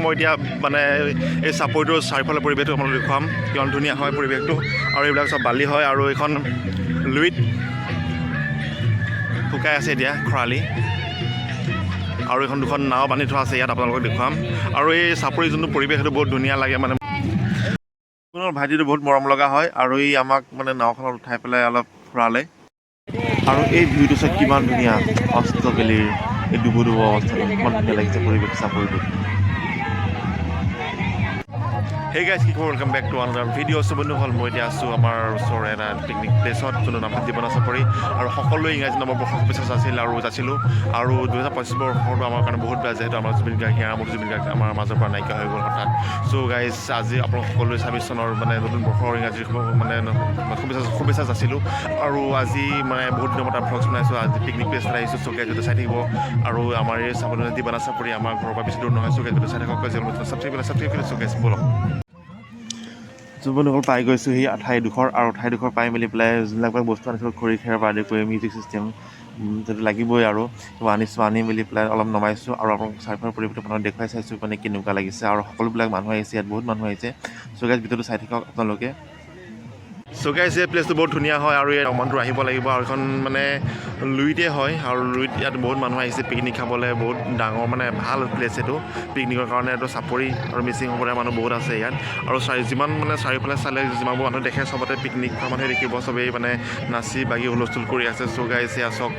মই এতিয়া মানে এই চাপৰিটোৰ চাৰিওফালে পৰিৱেশটো আপোনালোকক দেখুৱাম কিমান ধুনীয়া হয় পৰিৱেশটো আৰু এইবিলাক চব বালি হয় আৰু এইখন লুইত শুকাই আছে এতিয়া খৰালি আৰু এইখন দুখন নাও বান্ধি থোৱা আছে ইয়াত আপোনালোকক দেখুৱাম আৰু এই চাপৰি যোনটো পৰিৱেশ সেইটো বহুত ধুনীয়া লাগে মানে ভাইটিটো বহুত মৰম লগা হয় আৰু ই আমাক মানে নাওখনত উঠাই পেলাই অলপ ফুৰালে আৰু এই ভিউটো চাই কিমান ধুনীয়া অষ্টবেলিৰ এই ডুবু অৱস্থাটো কিমান ধুনীয়া লাগিছে পৰিৱেশ চাপৰিটো Hey guys, welcome back to another video. So বন্ধুসকল মই এতিয়া আছোঁ আমাৰ ওচৰৰ এটা পিকনিক প্লেচত যোনটো নাম জীৱন চাপৰি আৰু সকলোৱে ইংৰাজী নৱবৰ্ষৰ শুভেচ্ছা যাচিলোঁ আৰু 2025 বৰ্ষটো আমাৰ কাৰণে বহুত বেয়া যিহেতু আমাৰ জুবিন গাৰ্গ হিয়ামতি জুবিন গাৰ্গ আমাৰ মাজৰ পৰা নাইকিয়া হৈ গ'ল হঠাৎ চ' গাইজ আজি আপোনালোক সকলোৱে 26 চনৰ মানে নতুন বৰ্ষৰ ইংৰাজী মানে শুভেচ্ছা যাচিলোঁ আৰু আজি মানে বহুত দিনৰ মূৰত ভ্লগছ বনাইছোঁ আজি পিকনিক প্লেচ এটা আহিছোঁ চ' গাইজ যদি চাই থাকিব আৰু আমাৰ এই চাবলৈ দিবানা চাপৰি আমাৰ ঘৰৰ পৰা বেছি দূৰ নহয় চ' গাইজ যদি চাই থাকক ছাবস্ক্ৰাইব কৰি চ' গাইজ বলক বন্ধুসকল পাই গৈছোঁ সেই ঠাইডোখৰ আৰু ঠাইডোখৰ পাই মেলি পেলাই যোনবিলাক বস্তু আনিছিলোঁ খৰি খেৰৰ পৰা আদি কৰি মিউজিক চিষ্টেম সেইটো লাগিবই আৰু আনি মেলি পেলাই অলপ নমাইছোঁ আৰু আপোনালোক চাৰিওফালৰ পৰিৱেশটো আপোনালোক দেখুৱাই চাইছোঁ মানে কেনেকুৱা লাগিছে আৰু সকলোবিলাক মানুহ আহিছে ইয়াত বহুত মানুহ আহিছে চ' গাইজ ভিডিঅ'টো চাই থাকক আপোনালোকে চ' গাইজ এই প্লেচটো বহুত ধুনীয়া হয় আৰু এই মনটো আহিব লাগিব আৰু এখন মানে লুইতে হয় আৰু লুইত ইয়াত বহুত মানুহ আহিছে পিকনিক খাবলৈ বহুত ডাঙৰ মানে ভাল প্লেচ এইটো পিকনিকৰ কাৰণে এইটো চাপৰি আৰু মিচিং সম্প্ৰদায়ৰ মানুহ বহুত আছে ইয়াত আৰু যিমান মানে চাৰিওফালে চালে যিমানবোৰ মানুহ দেখে চবতে পিকনিক খোৱা মানুহে দেখিব চবেই মানে নাচি বাগি হুলস্থুল কৰি আছে চ' গাইজ এয়া চাওক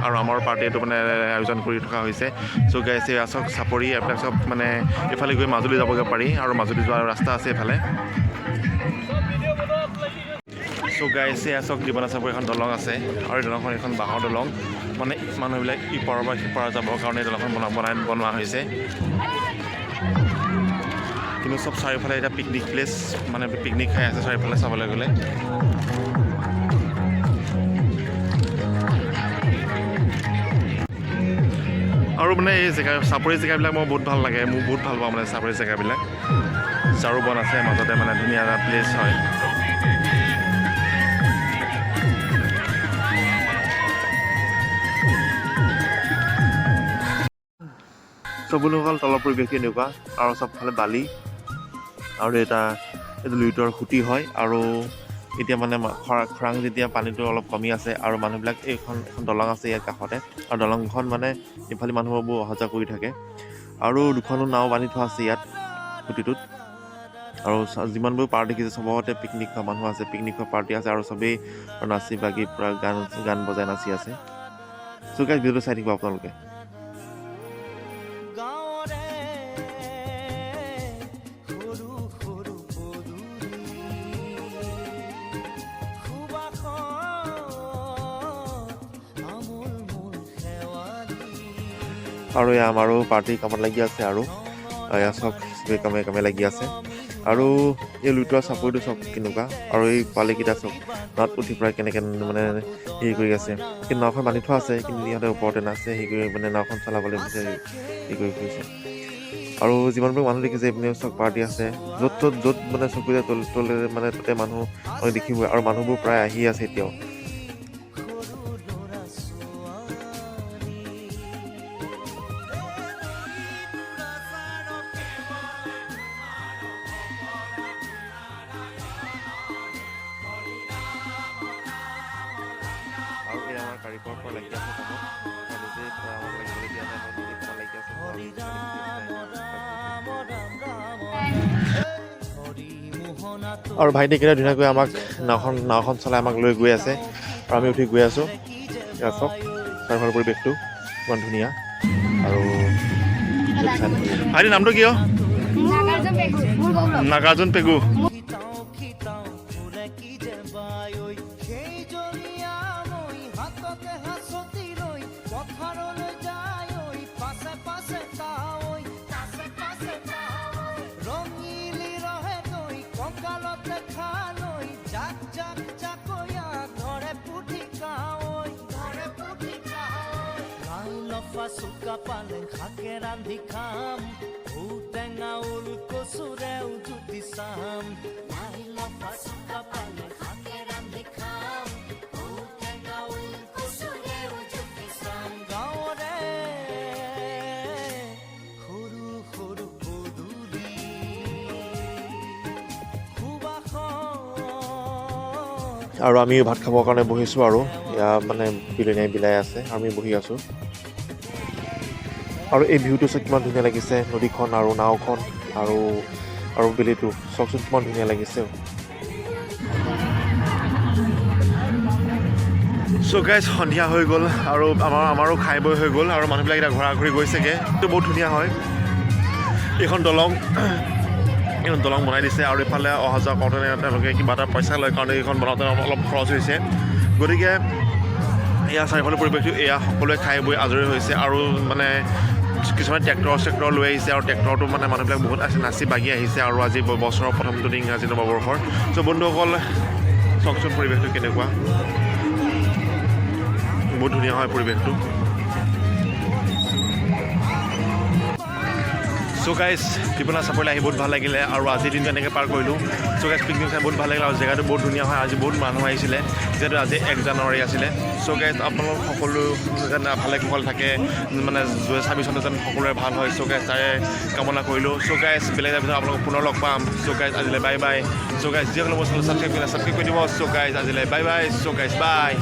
আৰু আমাৰ পাৰ্টিটো মানে আয়োজন কৰি থকা হৈছে চ' গাইজ এয়া চাওক চাপৰি এইবিলাক চব মানে এইফালে গৈ মাজুলী যাবগৈ পাৰি আৰু মাজুলী যোৱাৰ ৰাস্তা আছে এইফালে চ' গাইজ এয়া চাওক দিবানা চাপৰি এখন দলং আছে আৰু দলংখন এখন বাঁহৰ দলং মানে মানুহবিলাক ইপাৰৰ পৰা সিপাৰ যাবৰ কাৰণে দলংখন বনোৱা হৈছে কিন্তু চব চাৰিওফালে এতিয়া পিকনিক প্লেচ মানে পিকনিক খাই আছে চাৰিওফালে চাবলৈ গ'লে আৰু মানে এই জেগা চাপৰি জেগাবিলাক মোৰ বহুত ভাল লাগে মোৰ বহুত ভাল পাওঁ মানে চাপৰি জেগাবিলাক ঝাৰু বন আছে মাজতে মানে ধুনীয়া এটা প্লেচ হয় চব বন্ধুসকল তলৰ পৰিৱেশ এনেকুৱা আৰু চবফালে বালি আৰু এইটো লুইতৰ খুঁটি হয় আৰু এতিয়া মানে খৰাং যেতিয়া পানীটো অলপ কমি আছে আৰু মানুহবিলাক এখন দলং আছে ইয়াৰ কাষতে আৰু দলংখন মানে ইফালে মানুহবোৰ অহা যোৱা কৰি থাকে আৰু দুখনো নাও বান্ধি থোৱা আছে ইয়াত খুঁটিটোত আৰু যিমানবোৰ পাৰ্টি দেখিছে চবতে পিকনিক খোৱা মানুহ আছে পিকনিক খোৱা পাৰ্টি আছে আৰু চবেই নাচি বাগি পূৰা গান বজাই নাচি আছে চ' গাইজ ভিডিঅ'টো চাই থাকিব আপোনালোকে আৰু এয়া আমাৰো পাৰ্টি কামত লাগি আছে আৰু এয়া চব চবেই কামে লাগি আছে আৰু এই লুইতৰ চাপৰিটো চব কেনেকুৱা আৰু এই পোৱালিকেইটা চব নাৱত উঠি পেলাই কেনেকৈ মানে হেৰি কৰি আছে কিন্তু নাওখন বান্ধি থোৱা আছে কিন্তু ইহঁতে ওপৰতে নাচে হেৰি কৰি মানে নাওখন চলাবলৈ বিচাৰি হেৰি কৰি ফুৰিছে আৰু যিমানবোৰ মানুহ দেখিছে এইপিনে চব পাৰ্টি আছে য'ত মানে চকুৰে তলে মানে তাতে মানুহ দেখিবই আৰু মানুহবোৰ প্ৰায় আহি আছে এতিয়াও আৰু এই আমাৰ কাৰিকৰ পৰা লাগি আছে কামত আৰু নিজেই আমাক লাগিবলৈ দিয়া নাই নিজেই কামত লাগি আছে আৰু ভাইটিকেইটা ধুনীয়াকৈ আমাক নাওখন চলাই আমাক লৈ গৈ আছে আৰু আমি উঠি গৈ আছোঁ এয়া চাওক চাৰিওফালৰ পৰিৱেশটো ইমান ধুনীয়া আৰু ভাইটিৰ নামটো কি নাগাৰ্জুন পেগু চুকা পালেং শাকে ৰান্ধি খাম ঔটেঙা ঊল কচুৰেও জুতি চাম লাই লফা চুকা পালেং শাকে ৰান্ধি খাম ঔটেঙা ঊল কচুৰেও জুতি চাম গাঁৱৰে সৰু সৰু পদূলি আৰু আমি ভাত খাবৰ কাৰণে বহিছোঁ আৰু এয়া মানে বিলনীয়া বিলাই আছে আমি বহি আছোঁ আৰু এই ভিউটো চাই কিমান ধুনীয়া লাগিছে নদীখন আৰু নাওখন আৰু বেলিটো চাওকচোন কিমান ধুনীয়া লাগিছে চ' গাইজ সন্ধিয়া হৈ গ'ল আৰু আমাৰো খাই বৈ হৈ গ'ল আৰু মানুহবিলাক এতিয়া ঘূৰা ঘূৰি গৈছেগৈ এইটো বহুত ধুনীয়া হয় এইখন দলং বনাই দিছে আৰু ইফালে অহা যোৱা কৰোঁতে তেওঁলোকে কিবা এটা পইচা লয় কাৰণ এইখন বনাওঁতে অলপ খৰচ হৈছে গতিকে এয়া চাৰিওফালে পৰিৱেশটো এয়া সকলোৱে খাই বৈ আজৰি হৈছে আৰু মানে কিছুমানে ট্ৰেক্টৰ লৈ আহিছে আৰু ট্ৰেক্টৰটো মানে মানুহবিলাক বহুত আছে নাচি বাগি আহিছে আৰু আজি বছৰৰ প্ৰথমটো দিন ইংৰাজী নৱবৰ্ষৰ চ' বন্ধুসকল চাওকচোন পৰিৱেশটো কেনেকুৱা বহুত ধুনীয়া হয় পৰিৱেশটো চ' গাইজ ট্ৰিপনা চাপৰিলৈ আহি বহুত ভাল লাগিলে আৰু আজিৰ দিনটো এনেকৈ পাৰ কৰিলোঁ চ' গাইজ পিকনিক চাই বহুত ভাল লাগিলে আৰু জেগাটো বহুত ধুনীয়া হয় আজি বহুত মানুহ আহিছিলে যিহেতু আজি 1 জানুৱাৰী আছিলে চ' গাইজ আপোনালোক সকলো যেন ভালে কুশল থাকে মানে 2026 যেন সকলোৰে ভাল হয় চ' গাইজ তাৰে কামনা কৰিলোঁ চ' গাইজ বেলেগ এটাৰ পিছত আপোনালোকক পুনৰ লগ পাম চ' গাইজ আজিলৈ বাই বাই চ' গাইজ যিসকলে মোৰ চেনেল ছাবস্ক্ৰাইব কৰি দিব চ' গাইজ আজিলৈ বাই বাই চ' গাইজ বাই